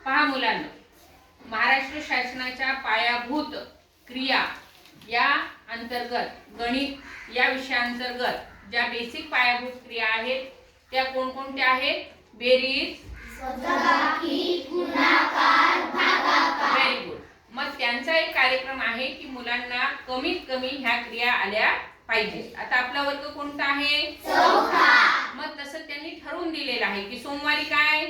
पहा मुलांनो, महाराष्ट्र शासनाच्या पायाभूत क्रिया या अंतर्गत गणित या विषयांतर्गत ज्या बेसिक पायाभूत क्रिया आहेत त्या कोणकोणत्या आहेत? बेरीज, वजाबाकी, गुणाकार, भागाकार. Very good. मग त्यांचा एक कार्यक्रम आहे की मुलांना कमीत कमी ह्या क्रिया आल्या पाहिजे. आता आपला वर्ग कोणता आहे? चौथा. मग तसं त्यांनी ठरवून दिलेलं आहे की सोमवारी काय,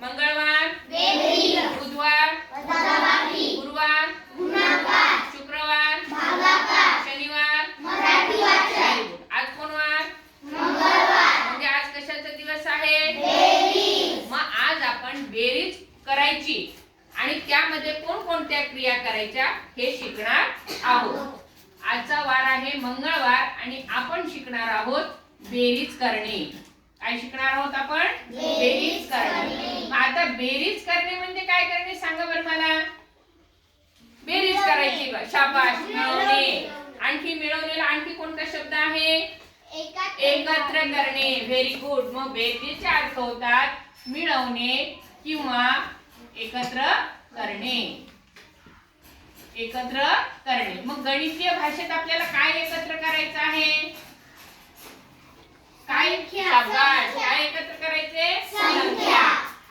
मंगळवार बेरीज, बुधवार वजाबाकी, गुरुवार गुणाकार, शुक्रवार भागाकार, शनिवार मराठी वाचन. आज कोण वार? मंगळवार. म्हणजे आज कशाचा दिवस आहे? बेरीज. मग आज आपण बेरीज करायची आणि त्यामध्ये कोणकोणत्या क्रिया करायच्या हे शिकणार आहोत. आजचा वार आहे मंगळवार आणि आपण शिकणार आहोत बेरीज करणे. काय शिकणार आहोत आपण? बेरीज करणे. मग आता बेरीज करणे म्हणजे काय करणे सांगा बरं मला. बेरीज करायची, शाबाश. मिळवणे. आणखी मिळवलेला आणखी कोणता शब्द आहे? एकत्र करणे. Very good. मग बेरीजचे अर्थ होतात मिळवणे किंवा एकत्र करणे. एकत्र करणे. मग गणितीय भाषेत आपल्याला काय एकत्र करायचं आहे? काय? शाबाश. काय एकत्र करायचे? संख्या.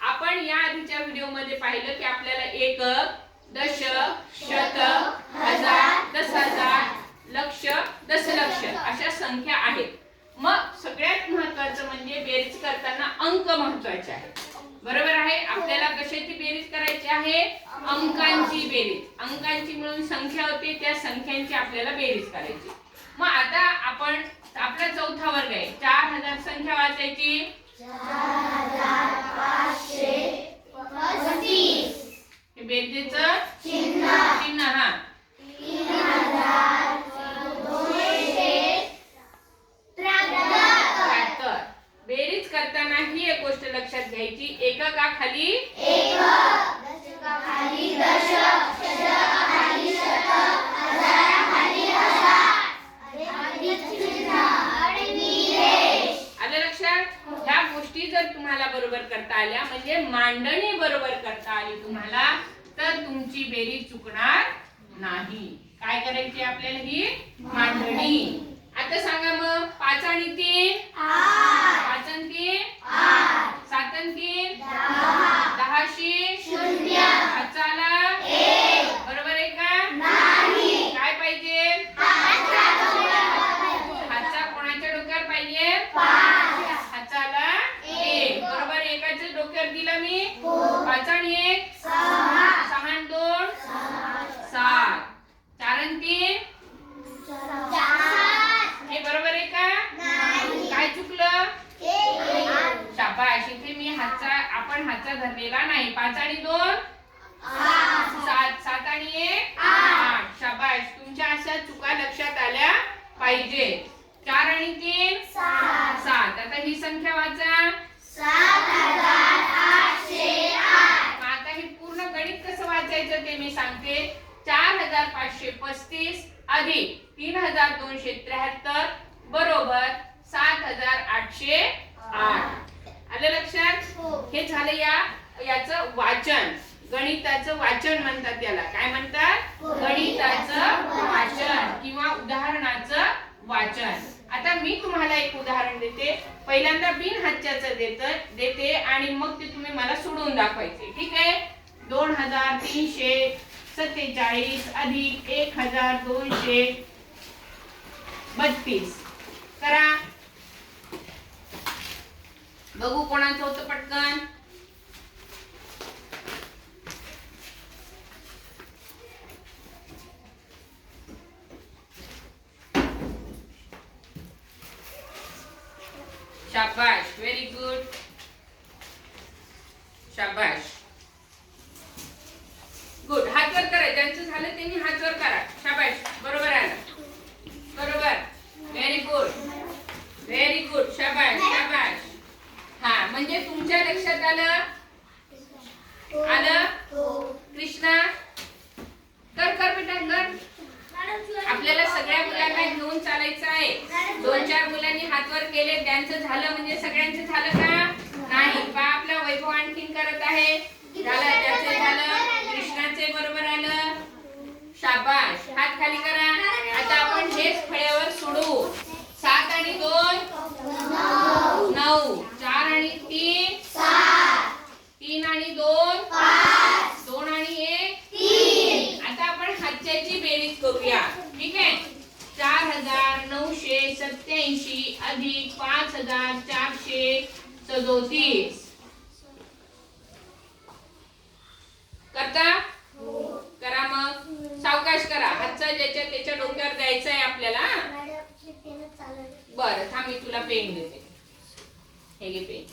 आपण या आधीच्या व्हिडिओ मध्ये पाहिलं की आपल्याला एकक, दशक, शतक, हजार, 10,000, लक्ष, दशलक्ष अशा संख्या आहेत. मग सगळ्यात महत्त्वाचं म्हणजे बेरीज करताना अंक महत्त्वाचे आहेत. बरोबर आहे. आपल्याला कशाची बेरीज करायची आहे? अंकांची बेरीज. अंकांची मिळून संख्या होते त्या संख्यांची आपल्याला बेरीज करायची. मग आता आपण आपला चौथा वर्ग आहे. 4000 संख्या वाचायची. 4535. हे बेरीजचं चिन्ह. हा 3273. बेरीज करताना ही एक गोष्ट लक्षात घ्यायची, एककाखाली एकक, दशकाखाली दशक, शतकाखाली शतक, हजाराखाली हजार. अधिक चिन्ह, आडवी रेष. आलं लक्षात? ह्या गोष्टी जर तुम्हाला बरोबर करता आल्या म्हणजे मांडणी बरोबर करता आली तुम्हाला तर तुमची बेरीज चुकणार नाही. काय करायची आपल्याला? ही मांडणी. आता सांगा मग 5 आणि 3 8. 5 आणि 3 8. 7 आणि 3 10. 10शी 0. हाताला 1. बरोबर आहे का? नाही. काय पाहिजे? हातचा हातचा कोणाच्या डोक्यावर पाहिजे? 5. हाताला 1. बरोबर. एकाच्या डोक्यावर दिला मी. हो. 5 आणि 1 6. 6 आणि 2 7. 4 आणि 3 4. हे बरोबर आहे का? नाही. काय चुकलं? 1. शाबाश. इथे मी आपण हातचा धरलेला नाही. 5 आणि 2 8. 7. 7 आणि 1 8. शाबाश. तुमच्या अशा चुका लक्षात आल्या पाहिजे. 4 आणि 3 7. 7. आता ही संख्या वाचा. 7808. आता हे पूर्ण गणित कसं वाचायचं ते मी सांगते. 4535 अधिक 3273 बरोबर 7808. आलं लक्षात? हो. हे झालं याचं वाचन. गणिताचं वाचन म्हणतात त्याला. काय म्हणतात? गणिताचं वाचन किंवा उदाहरणाचं वाचन. आता मी तुम्हाला एक उदाहरण देते. पहिल्यांदा बिनहाच्याचं देते आणि मग ते तुम्ही मला सोडवून दाखवायचे. ठीक आहे? 2347 अधिक 1232 करा. बघू कोणाचं होतं पटकन. शाबाश. Very good. शाबाश. गुड. हात वर करा. ज्यांचं झालं त्यांनी हात वर करा. शाबाश. बरोबर आलं. बरोबर. Very good. Very good. शाबाश. शाबाश. हा म्हणजे तुमच्या लक्षात आलं. कृष्णा कर कर बेटा कर. आपल्याला सगळ्या मुलांना घेऊन चालायचं आहे. 2-4 मुलांनी हात वर केले त्यांचं झालं म्हणजे सगळ्यांचं झालं का? नाही. आपला वैभव आणखी आहे झालं त्याचे झालं कृष्णाचे बरोबर आलं शाबाश हात खाली करा आता आपण हेच फळ्यावर सोडवू 7 आणि 2 9 4 आणि 3 3 आणि 2 2 आणि 1 आता आपण हातच्याची बेरीज करूया ठीक आहे 4987 अधिक 5437 करता करा मग सावकाश करा हातचा ज्याच्या त्याच्या डोक्यावर द्यायचा आहे आपल्याला बरं थांब मी तुला पेन देते हे घे पेन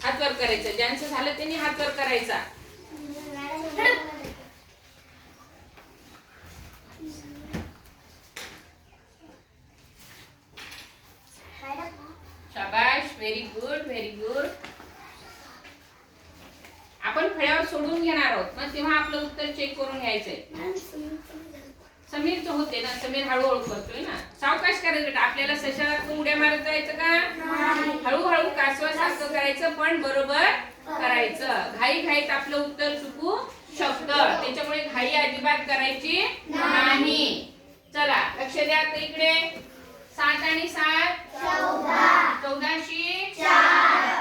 हात वर करायचं ज्यांचं झालं त्यांनी हात वर करायचा शाबाश व्हेरी गुड आपण फळ्यावर सोडून घेणार आहोत मग तेव्हा आपलं उत्तर चेक करून घ्यायचंय समीरचं होते ना समीर हळूहळू करतोय ना सावकाश करायचं आपल्याला सशाला उड्या मारत जायचं का हळूहळू कासवासारखं करायचं पण बरोबर करायचं घाईत आपलं उत्तर चुकू शकतं त्याच्यामुळे घाई अजिबात करायची नाही चला लक्ष द्या आता इकडे 7 आणि 7 14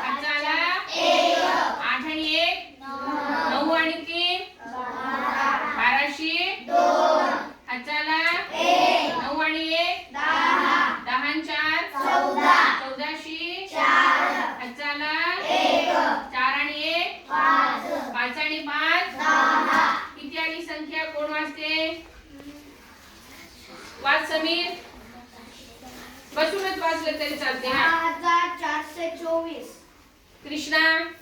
हाताला 8 आणि 1 9 आणि 3 12 हाताला 9 आणि 1 10 आणि 4 14 हाताला 4 आणि 1 5 आणि 5 किती आली संख्या कोण वाचते वाच समीर बसूनच वाचलं तरी चालते 10,424 कृष्णा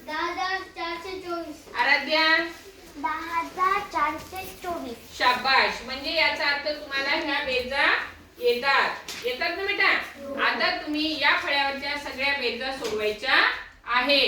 10,424 आराध्या 10,424 शाबाश म्हणजे याचा अर्थ तुम्हाला ह्या बेरजा येतात ना बेटा आता तुम्ही या फळ्यावरच्या सगळ्या बेरजा सोडवायच्या आहे